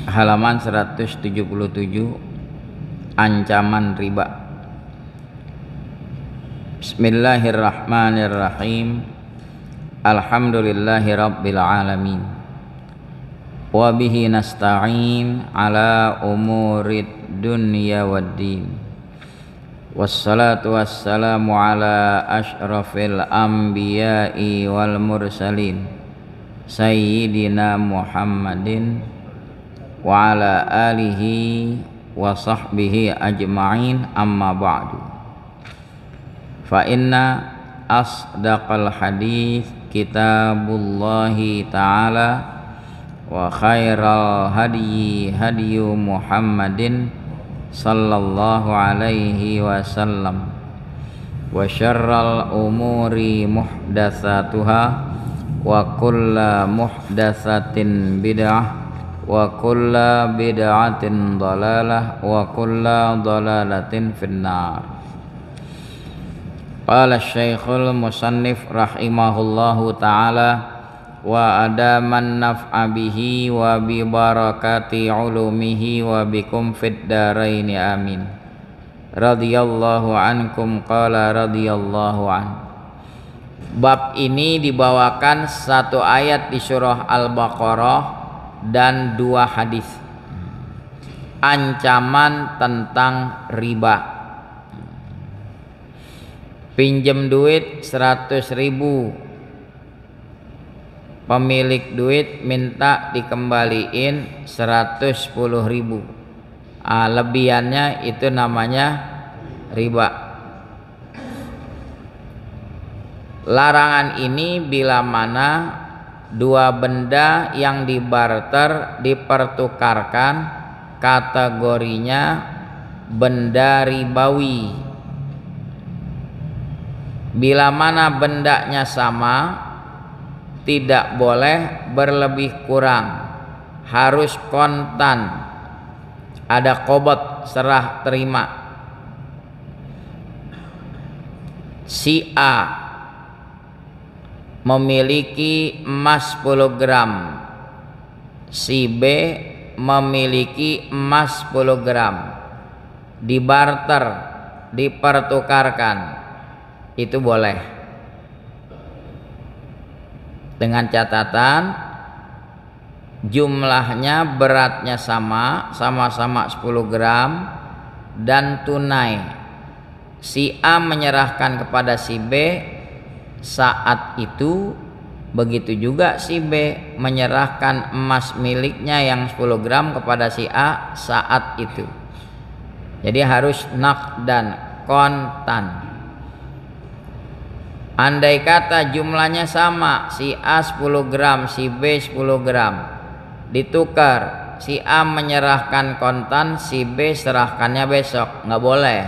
Halaman 177, ancaman riba. Bismillahirrahmanirrahim. Alhamdulillahi rabbil alamin. Wa bihi nasta'in ala umurid dunya waddin. Wassalatu wassalamu ala asyrafil anbiya'i wal mursalin Sayyidina Muhammadin wa ala alihi wa sahbihi ajma'in, amma ba'du. Fa inna asdaqal hadith kitabullahi ta'ala wa khairal hadyi hadyu Muhammadin sallallahu alaihi wasallam wa syarral umuri muhdatsatuha wa kulla muhdatsatin bid'ah wa kulla bid'atin dhalalah wa kulla dhalalatin finnar. Qala Syekhul Musannif rahimahullahu ta'ala wa adaman naf'a bihi wa bi barakati ulumihi wa bikum fid daraini amin. Radhiyallahu ankum qala radhiyallahu an. Bab ini dibawakan satu ayat di surah Al-Baqarah dan dua hadis ancaman tentang riba. Pinjem duit 100.000, pemilik duit minta dikembaliin 110.000. Lebihannya itu namanya riba. Larangan ini bila mana dua benda yang dibarter dipertukarkan kategorinya benda ribawi. Bila mana bendanya sama, tidak boleh berlebih kurang, harus kontan, ada qobot, serah terima. Si A memiliki emas 10 gram, si B memiliki emas 10 gram, dibarter, dipertukarkan, itu boleh, dengan catatan jumlahnya, beratnya sama, sama-sama 10 gram dan tunai. Si A menyerahkan kepada si B saat itu, begitu juga si B menyerahkan emas miliknya yang 10 gram kepada si A saat itu. Jadi harus naqdan, kontan. Andai kata jumlahnya sama, si A 10 gram, si B 10 gram, ditukar, si A menyerahkan kontan, si B serahkannya besok, nggak boleh,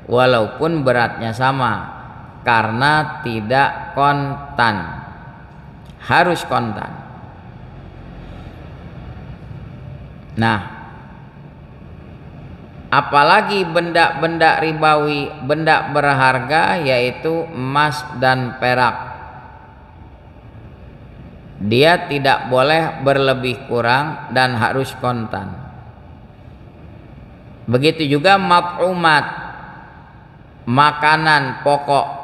walaupun beratnya sama, karena tidak kontan, harus kontan. Nah, apalagi benda-benda ribawi, benda berharga yaitu emas dan perak, dia tidak boleh berlebih kurang dan harus kontan. Begitu juga mat'umat, makanan pokok,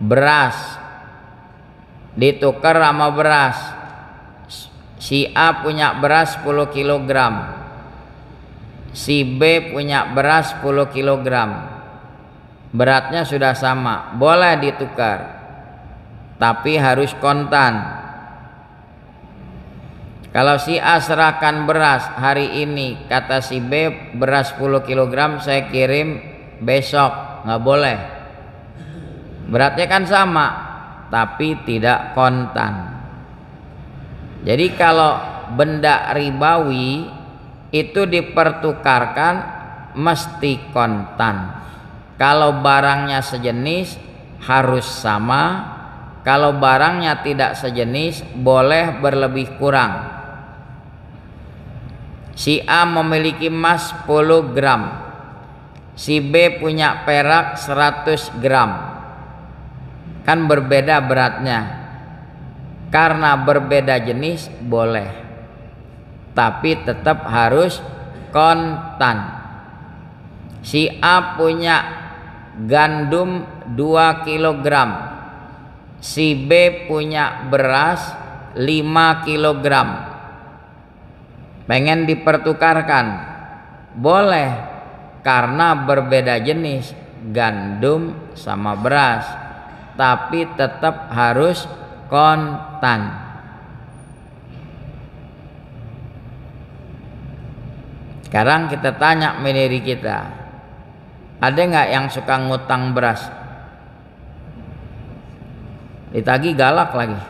beras ditukar sama beras. Si A punya beras 10 kg, si B punya beras 10 kg, beratnya sudah sama, boleh ditukar, tapi harus kontan. Kalau si A serahkan beras hari ini, kata si B beras 10 kg saya kirim besok, nggak boleh, beratnya kan sama tapi tidak kontan. Jadi kalau benda ribawi itu dipertukarkan mesti kontan. Kalau barangnya sejenis harus sama, kalau barangnya tidak sejenis boleh berlebih kurang. Si A memiliki emas 10 gram, si B punya perak 100 gram, kan berbeda beratnya. Karena berbeda jenis boleh, tapi tetap harus kontan. Si A punya gandum 2 kilogram, si B punya beras 5 kilogram. Pengen dipertukarkan, boleh, karena berbeda jenis gandum sama beras, tapi tetap harus kontan. Sekarang kita tanya diri kita, ada nggak yang suka ngutang beras? Ditagih galak lagi.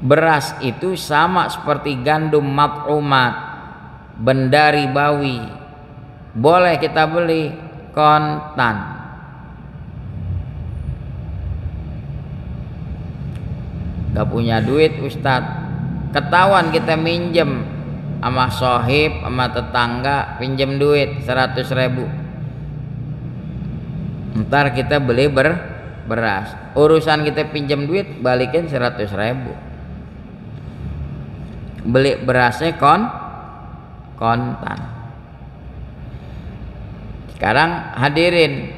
Beras itu sama seperti gandum mat'umat, benda ribawi, boleh kita beli kontan. Gak punya duit Ustadz, ketahuan kita minjem sama sohib, sama tetangga, pinjem duit 100.000, ntar kita beli beras, urusan kita pinjem duit balikin 100.000, beli berasnya kontan. Sekarang hadirin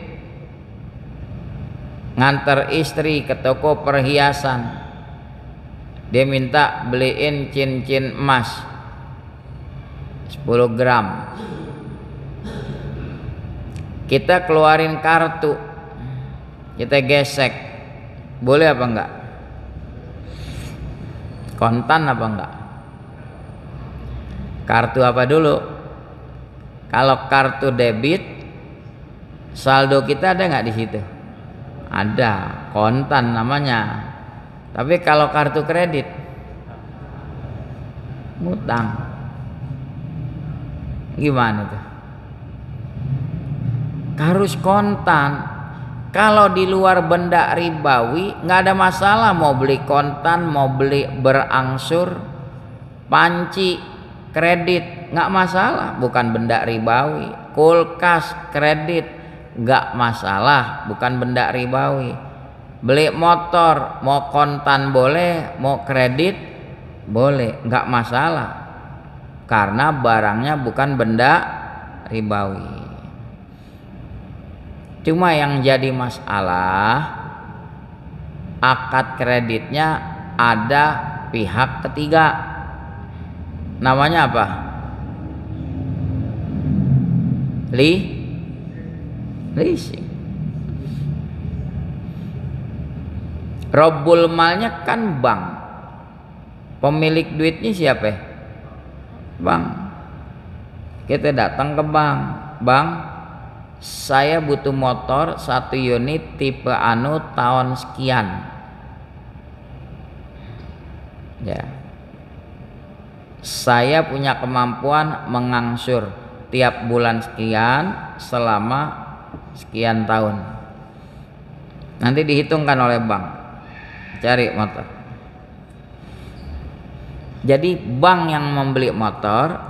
nganter istri ke toko perhiasan, dia minta beliin cincin emas 10 gram. Kita keluarin kartu, kita gesek, boleh apa enggak? Kontan apa enggak? Kartu apa dulu? Kalau kartu debit, saldo kita ada enggak di situ? Ada, kontan namanya. Tapi kalau kartu kredit, ngutang, gimana tuh? Harus kontan. Kalau di luar benda ribawi nggak ada masalah, mau beli kontan, mau beli berangsur, panci, kredit, nggak masalah, bukan benda ribawi. Kulkas, kredit, nggak masalah, bukan benda ribawi. Beli motor, mau kontan boleh, mau kredit boleh, nggak masalah, karena barangnya bukan benda ribawi. Cuma yang jadi masalah, akad kreditnya ada pihak ketiga, namanya apa? Leasing. Robbul malnya kan bank, pemilik duitnya siapa? Bank. Kita datang ke bank, saya butuh motor 1 unit tipe anu tahun sekian, ya, saya punya kemampuan mengangsur tiap bulan sekian selama sekian tahun. Nanti dihitungkan oleh bank, cari motor. Jadi bank yang membeli motor,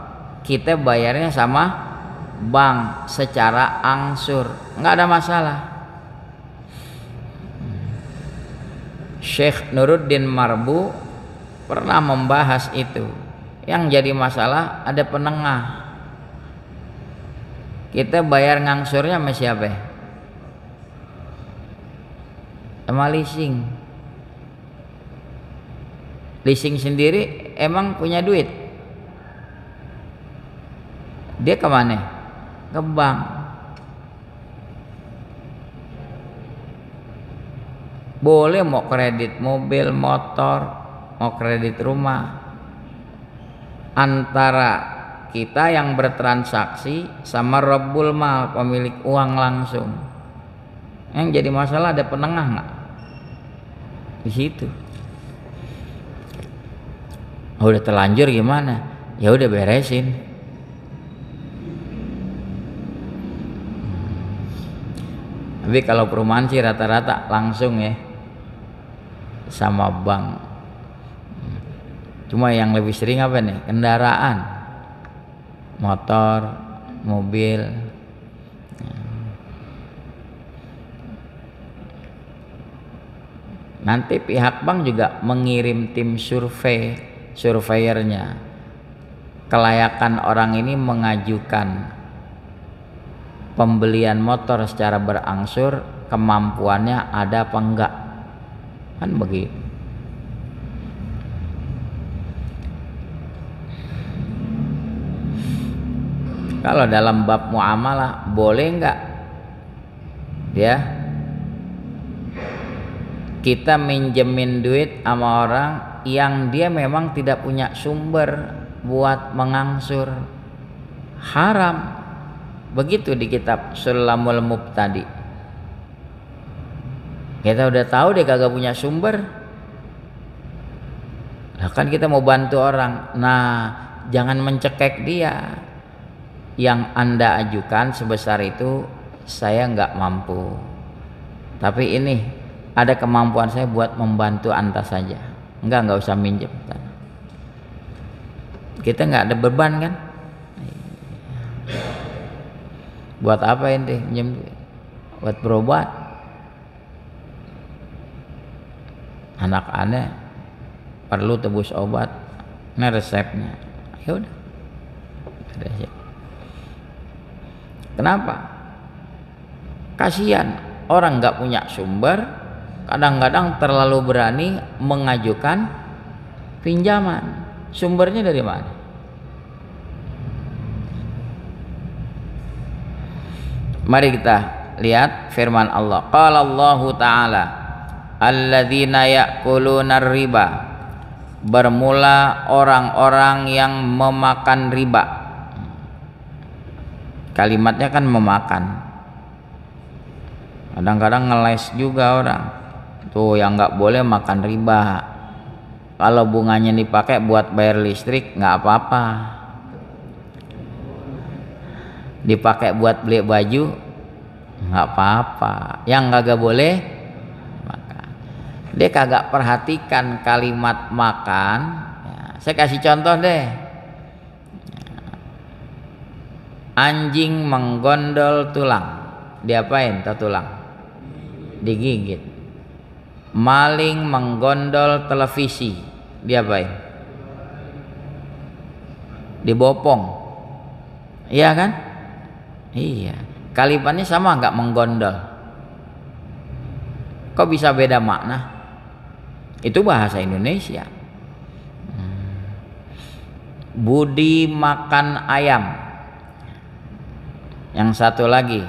kita bayarnya sama bank secara angsur, nggak ada masalah. Syekh Nuruddin Marbu pernah membahas itu. Yang jadi masalah ada penengah. Kita bayar ngangsurnya sama siapa? Sama leasing. Leasing sendiri emang punya duit, dia kemana? Ke bank. Boleh mau kredit mobil, motor, mau kredit rumah. Antara kita yang bertransaksi sama Rabbul Mal, pemilik uang langsung. Yang jadi masalah ada penengah nggak di situ? Udah terlanjur gimana? Ya udah beresin. Tapi kalau perumahan sih rata-rata langsung ya sama bank. Cuma yang lebih sering apa nih? Kendaraan, motor, mobil. Nanti pihak bank juga mengirim tim surveyornya. Kelayakan orang ini mengajukan pembelian motor secara berangsur, kemampuannya ada apa enggak, kan begitu. Kalau dalam bab muamalah boleh enggak ya kita minjemin duit sama orang yang dia memang tidak punya sumber buat mengangsur? Haram. Begitu di kitab Sulamul Mubtadi. Kita udah tahu dia kagak punya sumber. Nah, kan kita mau bantu orang. Nah, jangan mencekek dia. Yang Anda ajukan sebesar itu saya nggak mampu. Tapi ini ada kemampuan saya buat membantu Anda saja. Nggak usah minjem. Kita nggak ada beban kan? Buat apa ini? Buat berobat. Anak aneh perlu tebus obat. Ini resepnya. Ya udah. Kenapa? Kasihan orang nggak punya sumber, kadang-kadang terlalu berani mengajukan pinjaman. Sumbernya dari mana? Mari kita lihat firman Allah. Qala Allahu ta'ala, alladzina ya'kuluna riba. Bermula orang-orang yang memakan riba. Kalimatnya kan memakan. Kadang-kadang ngeles juga orang. Tuh yang nggak boleh makan riba. Kalau bunganya dipakai buat bayar listrik nggak apa-apa. Dipakai buat beli baju nggak apa-apa. Yang kagak boleh makan. Dia kagak perhatikan kalimat makan. Ya, saya kasih contoh deh. Anjing menggondol tulang, diapain tuh tulang? Digigit. Maling menggondol televisi, diapain? Dibopong. Iya kan? Iya. Kalimatnya sama nggak menggondol? Kok bisa beda makna? Itu bahasa Indonesia. Budi makan ayam. Yang satu lagi,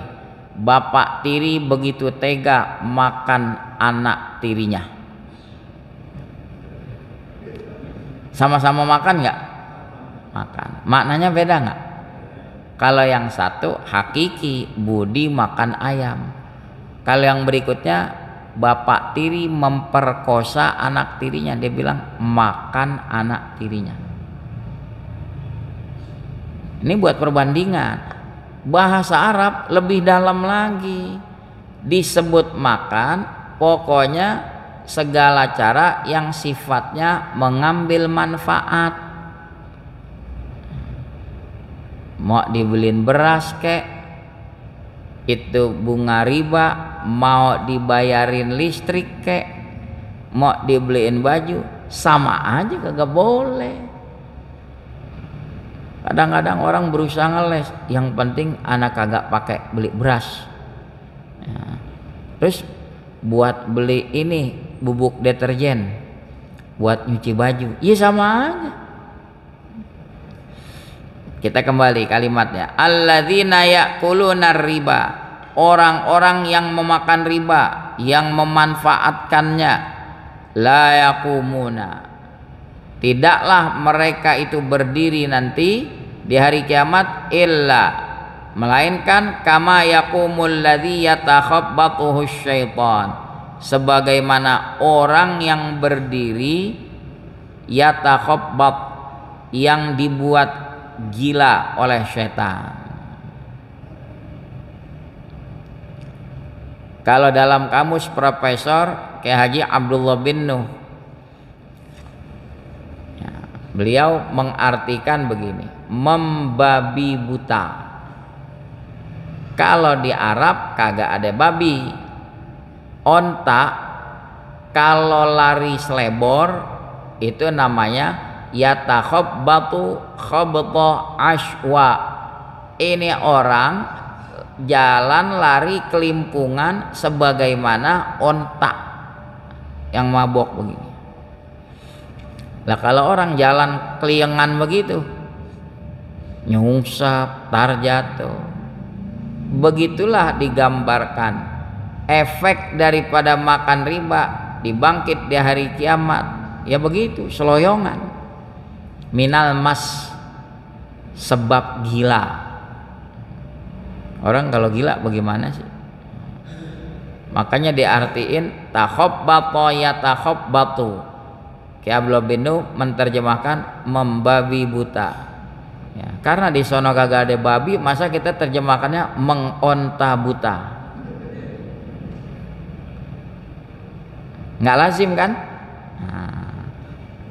bapak tiri begitu tega makan anak tirinya. Sama-sama makan nggak? Makan. Maknanya beda nggak? Kalau yang satu hakiki budi makan ayam. Kalau yang berikutnya bapak tiri memperkosa anak tirinya, dia bilang makan anak tirinya. Ini buat perbandingan. Bahasa Arab lebih dalam lagi. Disebut makan, pokoknya segala cara yang sifatnya mengambil manfaat. Mau dibeliin beras kek, itu bunga riba. Mau dibayarin listrik kek, mau dibeliin baju, sama aja kagak boleh. Kadang-kadang orang berusaha ngeles, yang penting anak kagak pakai beli beras. Ya. Terus buat beli ini bubuk deterjen, buat nyuci baju, iya sama aja. Kita kembali kalimatnya. Alladzina ya'kuluna riba. Orang-orang yang memakan riba, yang memanfaatkannya. La yaqumuna. Tidaklah mereka itu berdiri nanti di hari kiamat illa, melainkan kama yaqumul ladzi yatakhabbathu syaitan, sebagaimana orang yang berdiri yatakhabbat, yang dibuat gila oleh syaitan. Kalau dalam kamus Profesor Kiai Haji Abdullah bin Nuh, beliau mengartikan begini, membabi buta. Kalau di Arab kagak ada babi. Onta Kalau lari selebor itu namanya yatakhabbatu khabta ashwa. Ini orang jalan lari kelimpungan sebagaimana onta yang mabok begini. Lah kalau orang jalan keliengan begitu, nyungsap, tar jatuh. Begitulah digambarkan efek daripada makan riba dibangkit di hari kiamat. Ya begitu, seloyongan. Minal mas, sebab gila. Orang kalau gila bagaimana sih? Makanya diartiin takhabbata yatakhabbatu. Ki Abdullah bin Nuh menerjemahkan membabi buta. Ya, karena di sono kagak ada babi, masa kita terjemahkannya mengonta buta? Nggak lazim kan? Nah,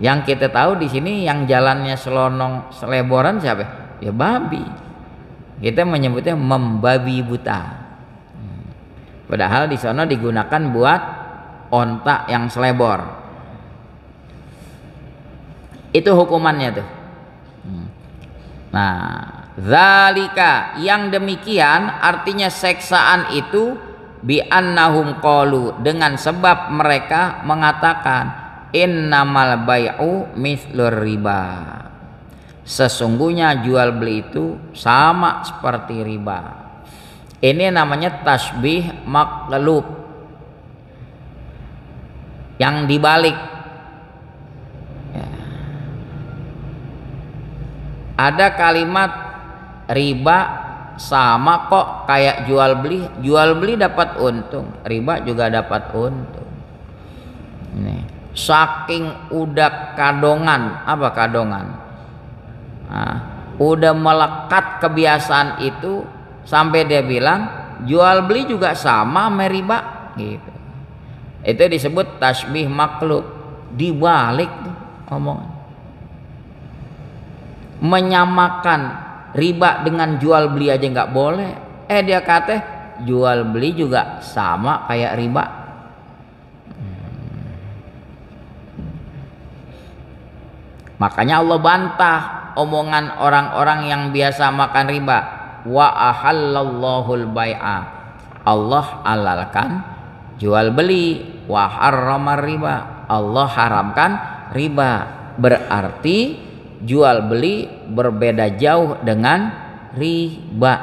yang kita tahu di sini yang jalannya selonong seleboran siapa? Ya babi. Kita menyebutnya membabi buta. Padahal di sono digunakan buat onta yang selebor. Itu hukumannya tuh. Nah, zalika, yang demikian artinya seksaan itu bi annahum qalu, dengan sebab mereka mengatakan innamal bai'u mithlur riba. Sesungguhnya jual beli itu sama seperti riba. Ini namanya tasbih maqlub, yang dibalik. Ya. Ada kalimat riba sama kok kayak jual beli dapat untung, riba juga dapat untung. Ini saking udah kadongan, apa kadongan? Nah, udah melekat kebiasaan itu sampai dia bilang jual beli juga sama sama riba gitu. Itu disebut tasbih maklub, dibalik omongan. Menyamakan riba dengan jual beli aja nggak boleh. Dia kata jual beli juga sama kayak riba. Makanya Allah bantah omongan orang-orang yang biasa makan riba. Wa ahallallahul bai'a, Allah halalkan jual beli. Wa harramar riba, Allah haramkan riba. Berarti jual beli berbeda jauh dengan riba.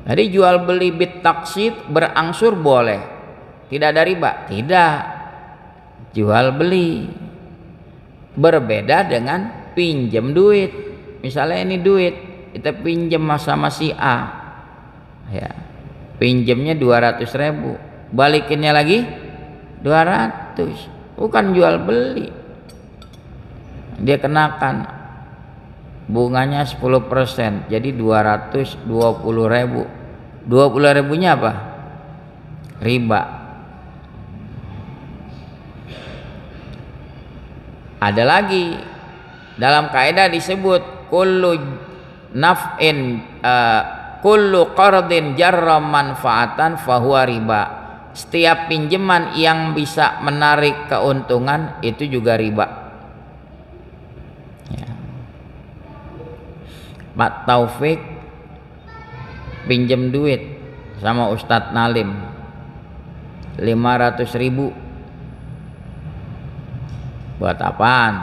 Jadi jual beli bit taksid berangsur boleh, tidak ada riba? Tidak. Jual beli berbeda dengan pinjam duit. Misalnya ini duit kita pinjam sama si A, ya, pinjamnya 200.000, balikinnya lagi 200, bukan jual beli. Dia kenakan bunganya 10%, jadi 220.000. 20.000-nya apa? Riba. Ada lagi dalam kaidah disebut kullu naf'in kullu qardin jarra manfaatan fahuwa riba. Setiap pinjaman yang bisa menarik keuntungan itu juga riba. Ya. Pak Taufik pinjam duit sama Ustadz Nalim 500.000. Buat apaan?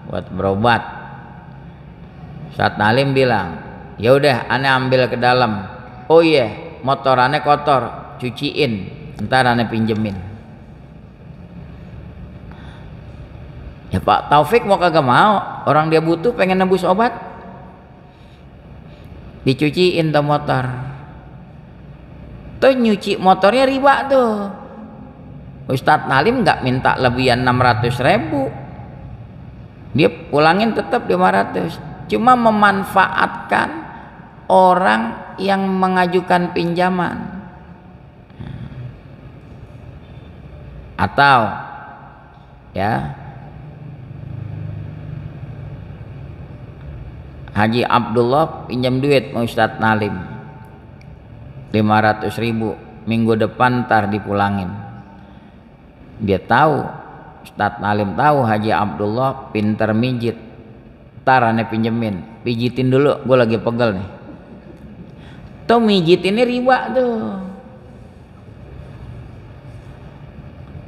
Buat berobat. Ustadz Nalim bilang, ya udah ane ambil ke dalam. Oh iya, motor ane kotor, cuciin, ntar ane pinjemin. Ya Pak Taufik mau kagak mau, orang dia butuh pengen nebus obat, dicuciin tuh motor. Tuh nyuci motornya riba tuh. Ustadz Nalim nggak minta lebihan 600.000, dia pulangin tetap 500, cuma memanfaatkan orang yang mengajukan pinjaman. Atau ya Haji Abdullah pinjam duit sama Ustadz Nalim 500.000, minggu depan ntar dipulangin. Dia tahu, Ustadz Nalim tahu Haji Abdullah pinter mijit. Ntar aneh pinjemin, pijitin dulu, gue lagi pegel nih. Tuh mijit ini riba tuh.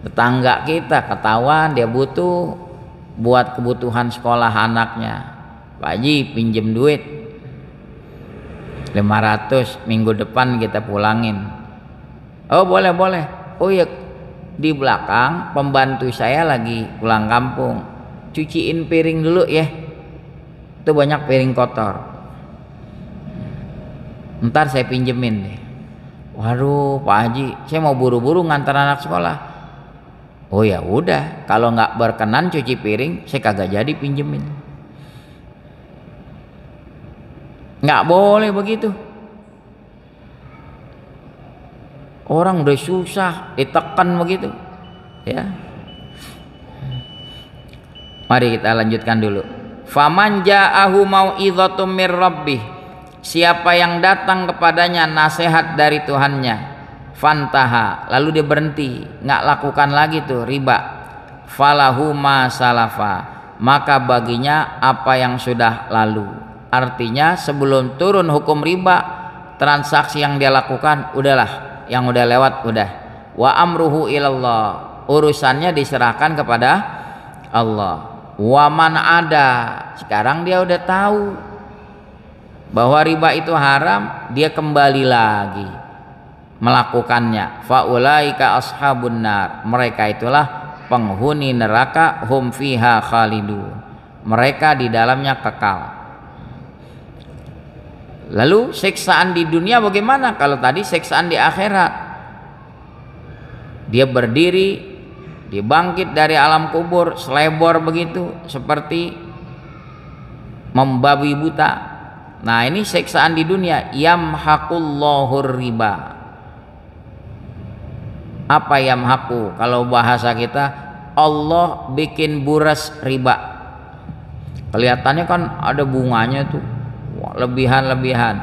Tetangga kita ketahuan dia butuh buat kebutuhan sekolah anaknya. Pak Haji pinjem duit 500, minggu depan kita pulangin. Oh boleh. Oh ya, di belakang pembantu saya lagi pulang kampung, cuciin piring dulu ya, itu banyak piring kotor, ntar saya pinjemin deh. Waduh Pak Haji, saya mau buru-buru ngantar anak sekolah. Oh ya udah, kalau nggak berkenan cuci piring saya kagak jadi pinjemin. Nggak boleh begitu. Orang udah susah ditekan begitu ya. Mari kita lanjutkan dulu. Faman ja'ahu mau'izatum mir rabbih, siapa yang datang kepadanya nasihat dari Tuhannya, fantaha, lalu dia berhenti, nggak lakukan lagi tuh riba, falahu ma salafa, maka baginya apa yang sudah lalu. Artinya sebelum turun hukum riba, transaksi yang dia lakukan udahlah, yang udah lewat udah. Wa amruhu ilallah, urusannya diserahkan kepada Allah. Wa man ada, sekarang dia udah tahu bahwa riba itu haram, dia kembali lagi melakukannya. Faulaika ashabun nar, mereka itulah penghuni neraka, hum fiha khalidun, mereka di dalamnya kekal. Lalu siksaan di dunia bagaimana? Kalau tadi siksaan di akhirat, dia berdiri, dia bangkit dari alam kubur selebor begitu seperti membabi buta. Nah ini siksaan di dunia. Yamhaqullahu riba. Apa yamhaqu? Kalau bahasa kita, Allah bikin buras riba. Kelihatannya kan ada bunganya tuh, lebihan-lebihan,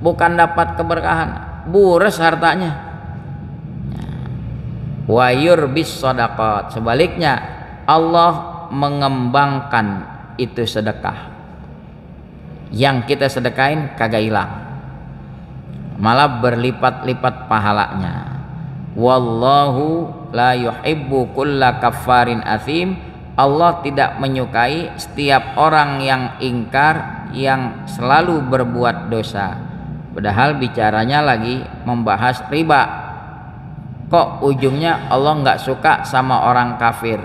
bukan dapat keberkahan, buras hartanya. Wa yurbis shadaqat, sebaliknya Allah mengembangkan itu sedekah. Yang kita sedekain kagak hilang, malah berlipat-lipat pahalanya. Wallahu la yuhibbu kulla kaffarin athim, Allah tidak menyukai setiap orang yang ingkar, yang selalu berbuat dosa. Padahal bicaranya lagi membahas riba. Kok ujungnya Allah nggak suka sama orang kafir?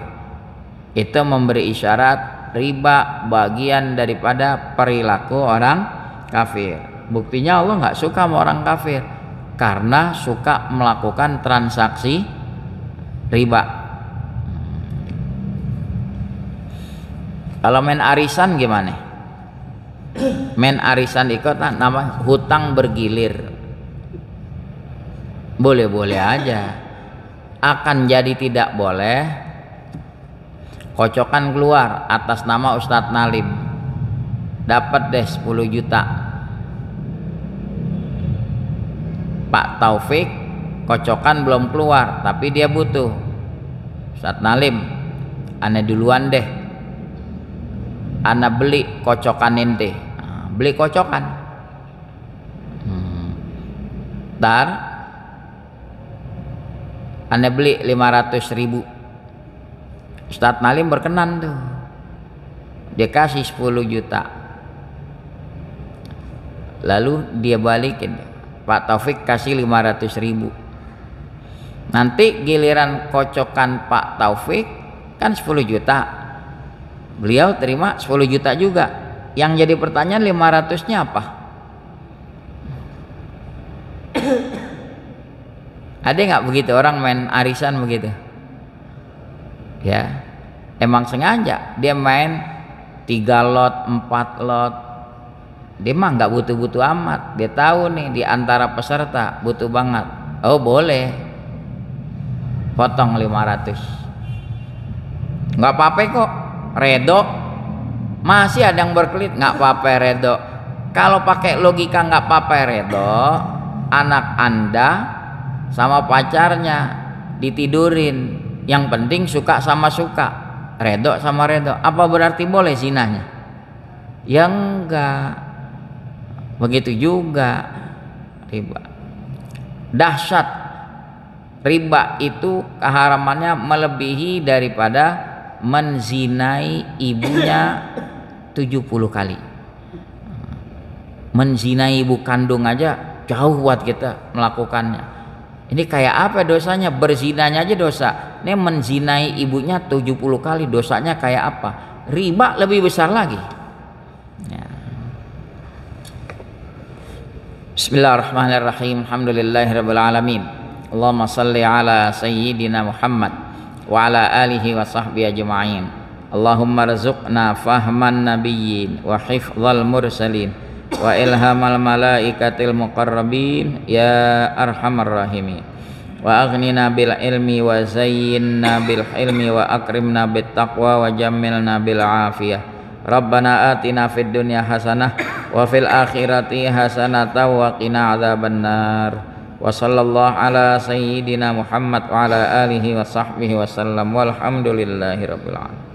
Itu memberi isyarat riba bagian daripada perilaku orang kafir. Buktinya Allah nggak suka sama orang kafir karena suka melakukan transaksi riba. Kalau main arisan gimana? Main arisan ikut nama hutang bergilir. Boleh-boleh aja. Akan jadi tidak boleh kocokan keluar atas nama Ustadz Nalim, dapat deh 10 juta. Pak Taufik kocokan belum keluar tapi dia butuh. Ustadz Nalim, ane duluan deh, ana beli kocokan ente. Beli kocokan, ntar anda beli 500.000. Ustadz Nalim berkenan tuh, dia kasih 10 juta, lalu dia balikin, Pak Taufik kasih 500.000. Nanti giliran kocokan Pak Taufik kan 10 juta, beliau terima 10 juta juga. Yang jadi pertanyaan 500-nya apa? Ada nggak begitu orang main arisan begitu? Ya, emang sengaja dia main 3 lot, 4 lot. Dia mah nggak butuh-butuh amat. Dia tahu nih di antara peserta butuh banget. Oh boleh, potong 500. Nggak apa-apa kok, redo. Masih ada yang berkelit, nggak apa-apa redo. Kalau pakai logika nggak apa-apa redo, anak Anda sama pacarnya ditidurin, yang penting suka sama suka, redho sama redho. Apa berarti boleh zinanya? Ya enggak. Begitu juga riba. Dahsyat riba itu keharamannya melebihi daripada menzinai ibunya 70 kali. Menzinai ibu kandung aja jauh buat kita melakukannya. Ini kayak apa dosanya? Berzinanya aja dosa. Ini menzinai ibunya 70 kali, dosanya kayak apa? Riba lebih besar lagi. Ya. Bismillahirrahmanirrahim. Alhamdulillahirabbil alamin. Allahumma shalli ala sayyidina Muhammad wa ala alihi wa sahbihi ajma'in. Allahumma rzuqna fahman nabiyyin wa hifdzal mursalin wa ilhamal malaikatil muqarrabin ya arhamar rahimin. Wa aghnina bil ilmi wa zayyinna bil hilmi wa akrimna bit taqwa wa jammilna bil afiyah. Rabbana atina fid dunya hasanah wa fil akhirati hasanah wa qina adzabannar. Wa sallallahu ala sayyidina Muhammad wa ala alihi wa sahbihi wa sallam walhamdulillahi rabbil alamin.